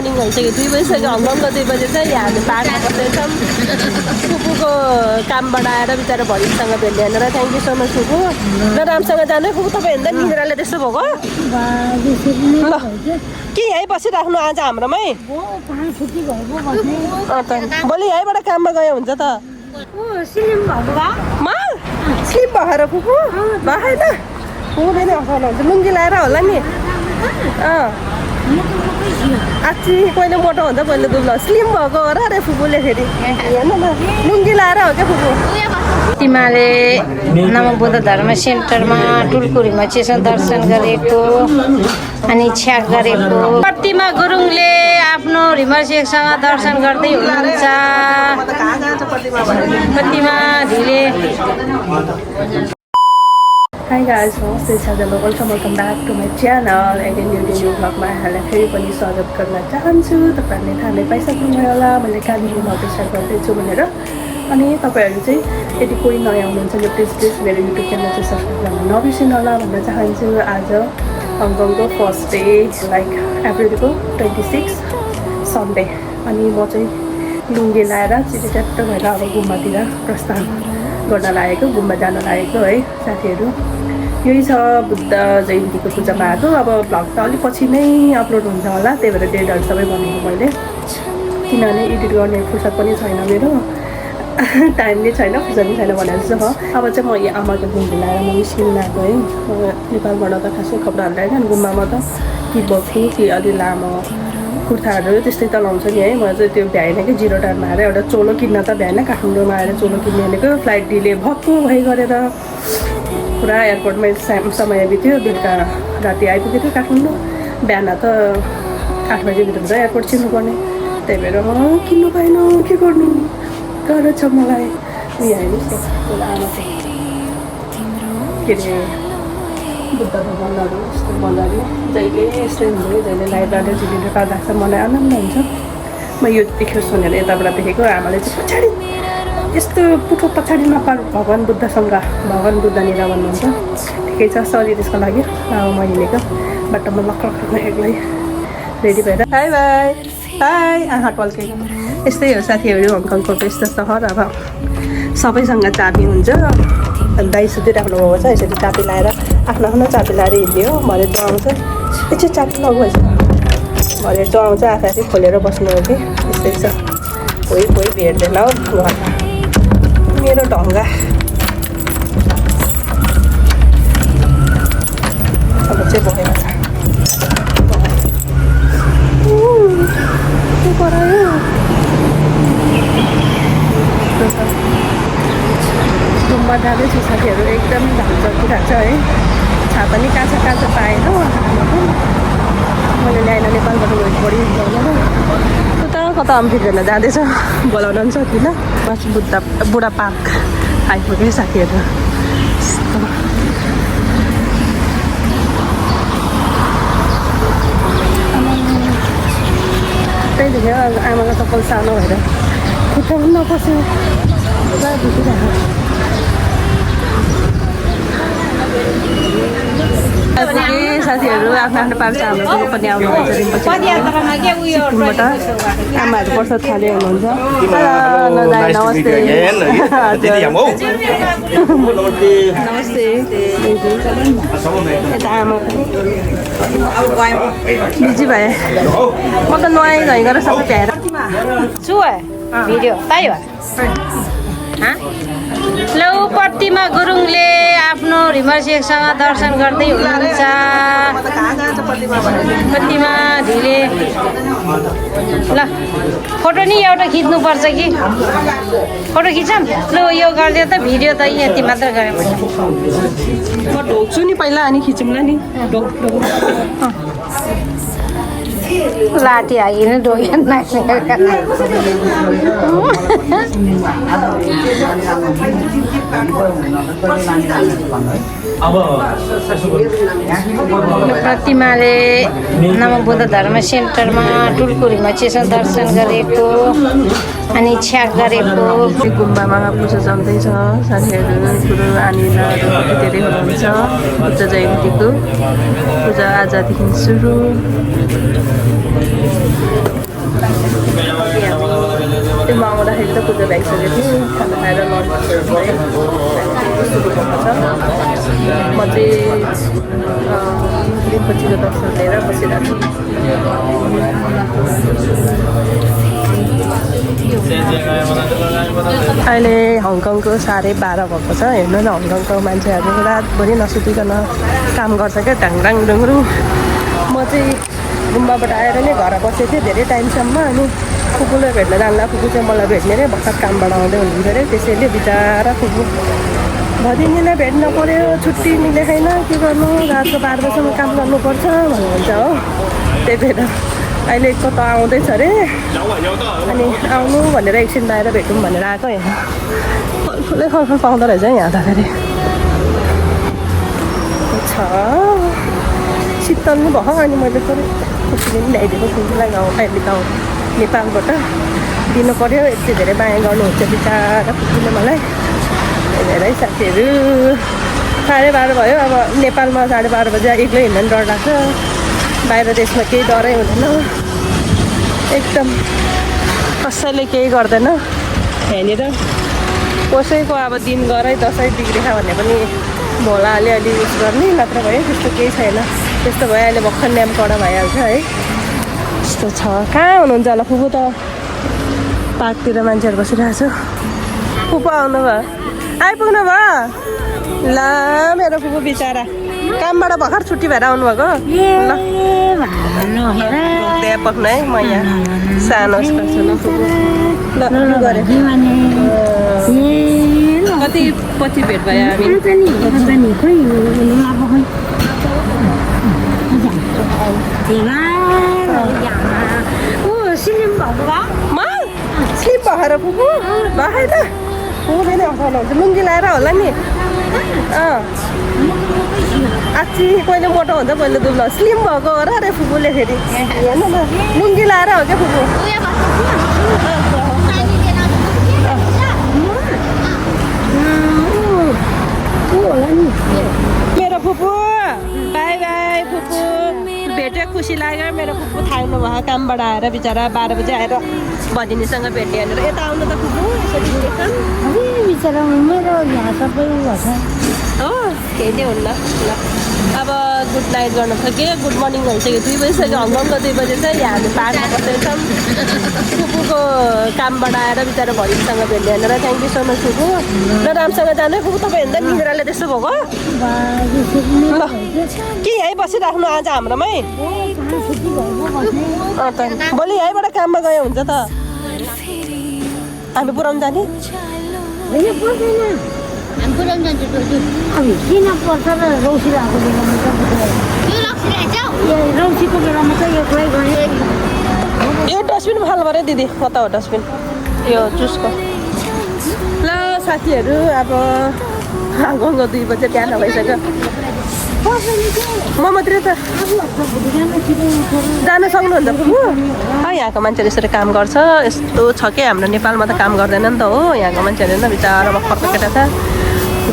Morning भइसक्यो 2 बजिसक्यो हङकङको 2 बजे चाहिँ हामी पार्कमा बसेछौँ फुपूको कामबाट आएर बिचरा भरिसँग भेट्दैन र थ्याङ्क यू सो मच फुपू र रामसँग जानु फुपू तपाईँ हेर्दा निन्द्राले त्यस्तो भएको ल के यहीँ बसिराख्नु आज हाम्रोमै भोलि यहीँबाट काममा गयो हुन्छ त म स्लिप भएर फुपू भए त हुँदैन हुन्छ लुङ्गी लाएर होला नि आची कहिले मोटो हुन्छ कहिले दुब्लो स्लिम भएको हो र अरे फुपूले फेरि हेर्नु न लुङ्गी लाएर हो क्या फुपू तिमीले नमबुद्ध धर्म सेन्टरमा टुलकुरीमा चाहिँ दर्शन गरेको अनि छ्याक गरेको प्रतिमा गुरुङले आफ्नो रिमर शेखसँग दर्शन गर्दै हुनुहुन्छ प्रतिमा ढिले Hi guys, नमस्ते सबैजनालाई welcome back to my channel अहिले न्यू भ्लगमा यहाँलाई फेरि पनि स्वागत गर्न चाहन्छु तपाईँहरूले थाहा नै पाइसक्नुभयो होला मैले कालिम्पोङमा अपेक्षा गर्दैछु भनेर अनि तपाईँहरू चाहिँ यदि कोही नयाँ हुनुहुन्छ भने प्लिज मेरो युट्युब च्यानल चाहिँ सब्सक्राइब गर्न नबिर्सिनु होला भन्न चाहन्छु आज हङकङको फर्स्ट डे लाइक अप्रिलको 26 सन्डे अनि म चाहिँ लुङ्गी लाएर चिटिट्याट्ट भएर अब गुम्बातिर प्रस्थान गर्न लागेको गुम्बा जान लागेको है साथीहरू यही छ बुद्ध जयन्तीको पूजामा आएको अब भ्लग त अलिक पछि नै अपलोड हुन्छ होला त्यही भएर डेटहरू सबै भनेको मैले किनभने एडिट गर्ने फुर्सद पनि छैन मेरो टाइम नै छैन फुर्सद नै छैन भनेर जस्तो भयो अब चाहिँ म यहाँ आमाको गुम्बा लाएर म निस्किनु लागेको है नेपालबाट त खासै कपडा हाल्दैन गुम्बामा त कि बक्छु कि अलि लामो कुर्ताहरू त्यस्तै त लाउँछ नि है म चाहिँ त्यो भ्याएन कि जिरो टाइममा आएर एउटा चोलो किन्न त भ्याएन काठमाडौँमा आएर चोलो किन्ने भनेको फ्लाइट डिले भक्कु भइ गरेर पुरा एयरपोर्टमै समय बित्यो बेलुका राति आइपुगेको थियो काठमाडौँ बिहान त 8 बजीभित्र एयरपोर्ट छिर्नुपर्ने त्यही भएर म किन्नु पाएन के गर्नु गाह्रो छ मलाई उयो हेर्नुहोस् न आमा चाहिँ के अरे बुद्ध भगवान्हरू यस्तो बनाएर जहिले यस्तै हुन्छ जहिले लाइटबाट झिलेर काट्छ मलाई आनन्द हुन्छ म यो देख्यो सुनेर यताबाट देखेको आमाले चाहिँ पछाडि यस्तो पुठो पछाडि नपार भगवान् बुद्धसँग भगवान् बुद्ध निरा भन्नुहुन्छ ठिकै छ सरी त्यसको लागि अब म हिँडेको बाटोमा लक्क एक्लै रेडी भएर बाई बाई बाई आँखा टल्केको यस्तै हो साथीहरू हङकङको यस्तो सहर अब सबैसँग चाबी हुन्छ दाइ सुतिराख्नु भएको छ यसरी चाबी लाएर आफ्नो आफ्नो चाबी लाएर हिँड्ने हो भरे जो आउँछ एकछिन चाबी लगाउँछ भरे जो आउँछ आफै खोलेर बस्नु हो कि यस्तै छ कोही भेट्दैन हौ घरमा मेरो ढङ्गा अब चाहिँ भयो के गरायो गुम्बा जाँदैछु साथीहरू एकदम घाम चर्किरहेको छ है छाता नि काँचो पाएन मैले ल्याएन नेपालबाट वेट बढी कता अम्फिटभेल्ला जाँदैछ बोलाउन पनि सकिनँ बस बुढा पार्क आइपुग्यो साथीहरू त्यही देख्यो आमाको चप्पल सानो भएर खुट्टा पनि नपस्यो पुरा दुखिरहेको साथीहरू आफ्नो पार्छ हाम्रो पनि आउनुहुन्छ सिक्किमबाट आमाहरू प्रसाद खाने हुनुहुन्छ नमस्ते नमस्ते यता आमा बिजी भए म त नुहाइ धुवाइ गरेर सबै भ्याएर भिडियो तायो लौ प्रतिमा गुरुङले आफ्नो रिमर शेखसँग दर्शन गर्दै हुनुहुन्छ प्रतिमा ढिले ल फोटो नि एउटा खिच्नुपर्छ कि फोटो खिचौँ ल यो गरिदियो त भिडियो त यति मात्र गरे भने म ढोक्छु नि पहिला अनि खिचौँला नि लाठी हाकिने ढोकेन प्रतिमाले नमबुद्ध धर्म सेन्टरमा टुलकुरीमा चाहिँ दर्शन गरेको अनि छ्याक गरेको गुम्बामा पूजा चल्दैछ साथीहरू गुरु आनिलाहरू कति धेरै हुनुहुन्छ बुद्ध जयन्तीको पूजा आजदेखि सुरु खाएर आइसकेको थिएँ खाना खाएर लन्च म चाहिँ लिम्पचीको दर्शन लिएर बसिरहेको छु अहिले हङकङको 12:30 भएको छ हेर्नु न हङकङको मान्छेहरू रातभरि नसुतिकन काम गर्छ क्या ढाङढाङ डुङरुङ म चाहिँ गुम्बाबाट आएर नै घर बसेको थिएँ धेरै टाइमसम्म अनि फुपूलाई भेट्न जान्ला फुपू चाहिँ मलाई भेट्ने रे भर्खर कामबाट आउँदै हुनुहुन्छ अरे त्यसैले बिचरा फुपू भदिनीलाई भेट्न पऱ्यो छुट्टी मिलेको छैन के गर्नु रातको 12 बजीसम्म काम गर्नुपर्छ भन्नुहुन्छ हो त्यही भएर अहिलेको त आउँदैछ अरे अनि आउनु भनेर एकछिन बाहिर भेटौँ भनेर आएको यहाँ ठुलै फलफल पाउँदो रहेछ यहाँ त फेरि छ शीतल नि भयो अनि मैले थोरै खुसीले पनि ल्याइदिएको फुपूलाई अहिले गाउँ नेपालबाट दिनु पऱ्यो यति धेरै माया गर्नुहुन्छ बिचरा फुपूले मलाई धेरै साथीहरू 12:30 भयो अब नेपालमा 12:30 बजे एक्लै हिँड्न डर लाग्छ बाहिर देशमा केही डरै हुँदैन एकदम कसैले केही गर्दैन यहाँनिर कसैको अब दिन गरै दसैँ बिग्रेछ भने पनि भोला अलिअलि उस गर्ने नत्र भयो त्यस्तो केही छैन त्यस्तो भयो अहिले भर्खर न्याम कडा भइहाल्छ है त्यस्तो छ कहाँ हुनुहुन्छ होला फुपू त पार्कतिर मान्छेहरू बसिरहेको छ फुपू आउनु भयो आइपुग्नु भयो ल मेरो फुपू बिचरा कामबाट भर्खर छुट्टी भएर आउनुभएको ल पक्नु है म यहाँ सानो ल गरे कति पछि भेट भयो सिलिम भएर फुपू भए त फुपू फेरि हँसाउनुहुन्छ लुङ्गी लाएर होला नि आची कहिले मोटो हुन्छ कहिले दुब्लो स्लिम भएको हो र अरे फुपूले फेरि हेर्नु न लुङ्गी लाएर हो क्या फुपू मेरो फुपू बाई बाई फुपू भेट्यो खुसी लाग्यो मेरो फुपू थाक्नु भयो कामबाट आएर बिचरा 12 बजी आएर भदिनीसँग भेट्यो भनेर यता आउनु त फुपू बिचरा मेरो यहाँ सबै हो केही नै हुन्न ल अब गुड नाइट गर्नु सक्यो गुड मर्निङ भइसक्यो 2 बजिसक्यो हङकङको 2 बजे चाहिँ यहाँ हामी पार्कमा बसेको छौँ फुपूको कामबाट आएर बिचरा भदिनीसँग भेट्यो भनेर थ्याङ्क यू सो मच फुपू ल रामसँग जानु है फुपू तपाईँ हेर्दा निन्द्राले त्यस्तो भएको ल के यहीँ बसिराख्नु आज हाम्रोमै भोलि यहीँबाट काममा गयो हुन्छ त हामी पुऱ्याउनु जाने किन पर्छ र रौसी भएको रौसीको बेलामा चाहिँ एक्लै गएँ यो डस्टबिन फाल्नु पऱ्यो दिदी कता हो डस्टबिन यो जुसको ल साथीहरू अब हङकङको 2 बजे बिहान भइसक्यो म मात्रै त जान सक्नुहुन्छ फुपू यहाँको मान्छेले यसरी काम गर्छ यस्तो छ कि हाम्रो नेपालमा त काम गर्दैन नि त हो यहाँको मान्छेहरू न बिचरा भर्खरको केटा छ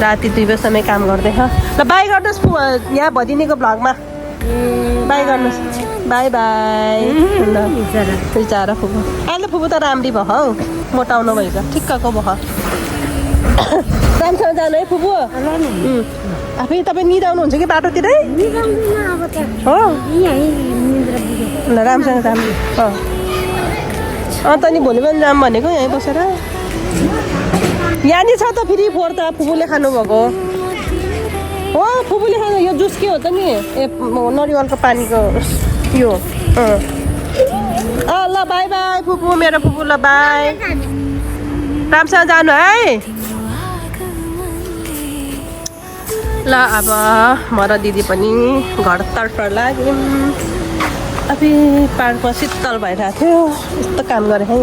राति 2 बजीसम्म काम गर्दैछ ल बाई गर्नुहोस् यहाँ भदिनीको भ्लगमा बाई गर्नुहोस् बाई बाई ल बिचरा फुपू अहिले फुपू त राम्री भयो हौ मोटाउनु भइछ ठिक्कको भयो राम्रोसँग जानु है फुपू आफै तपाईँ निदाउनुहुन्छ कि बाटोतिरै हो ल राम्रोसँग जानु त नि भोलि पनि जाऊँ भनेको यहीँ बसेर यहाँनिर छ त फेरि फोहोर त फुपूले खानुभएको हो फुपूले खानु यो जुस के हो त नि ए नरिवलको पानीको यो ल बाई बाई फुपू मेरो फुपू ल बाई राम्रोसँग जानु है ल अब म र दिदी पनि घरतर्फ लाग्यौँ अब पार्कमा शीतल भइरहेको थियो यस्तो काम गरेको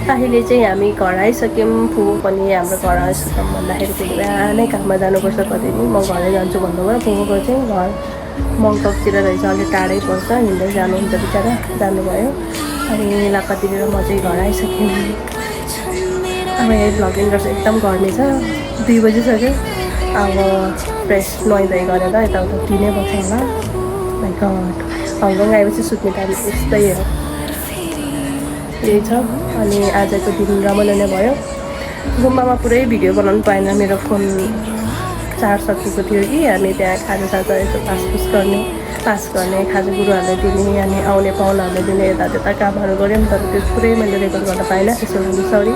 अहिले चाहिँ हामी घर आइसक्यौँ फुपू पनि हाम्रो घर आइसक्यौँ भन्दाखेरि चाहिँ बिहानै काममा जानुपर्छ कति दिन म घरै जान्छु भन्नुभयो फुपूको चाहिँ घर मङककतिर रहेछ अलिक टाढै पर्छ हिँड्दै जानुहुन्छ बिचरा जानुभयो अनि ल कति बेला म चाहिँ घर आइसकेँ अब यहाँ भ्लगिङ गर्छ एकदम गर्ने छ 2 बजिसक्यो अब फ्रेस नुहाइधुवाइ गरेर यताउता 3 बज्छ होला भाइ गड हङकङ आएपछि सुत्ने टाइम यस्तै हो यही छ। अनि आजको दिन रमाइलो नै भयो। गुम्बामा पुरै भिडियो बनाउनु पाएन, मेरो फोन चार्ज सकिएको थियो कि हामी त्यहाँ खाजासाजा यसो पास गर्ने खाजागुरुहरूलाई दिने अनि आउने पाहुनाहरूलाई दिने यता कामहरू गऱ्यौँ, तर त्यो पुरै मैले रेकर्ड गर्न पाइनँ, त्यसो भने सरी।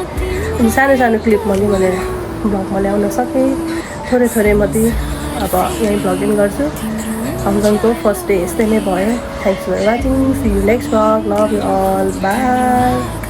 अनि सानो क्लिप मैले भ्लगमा ल्याउन सकेँ, थोरै मात्रै। अब यहीँ भ्लगिङ गर्छु। रमजानको फर्स्ट डे यस्तै नै भयो। Thanks for watching, see you next vlog, love you all, by.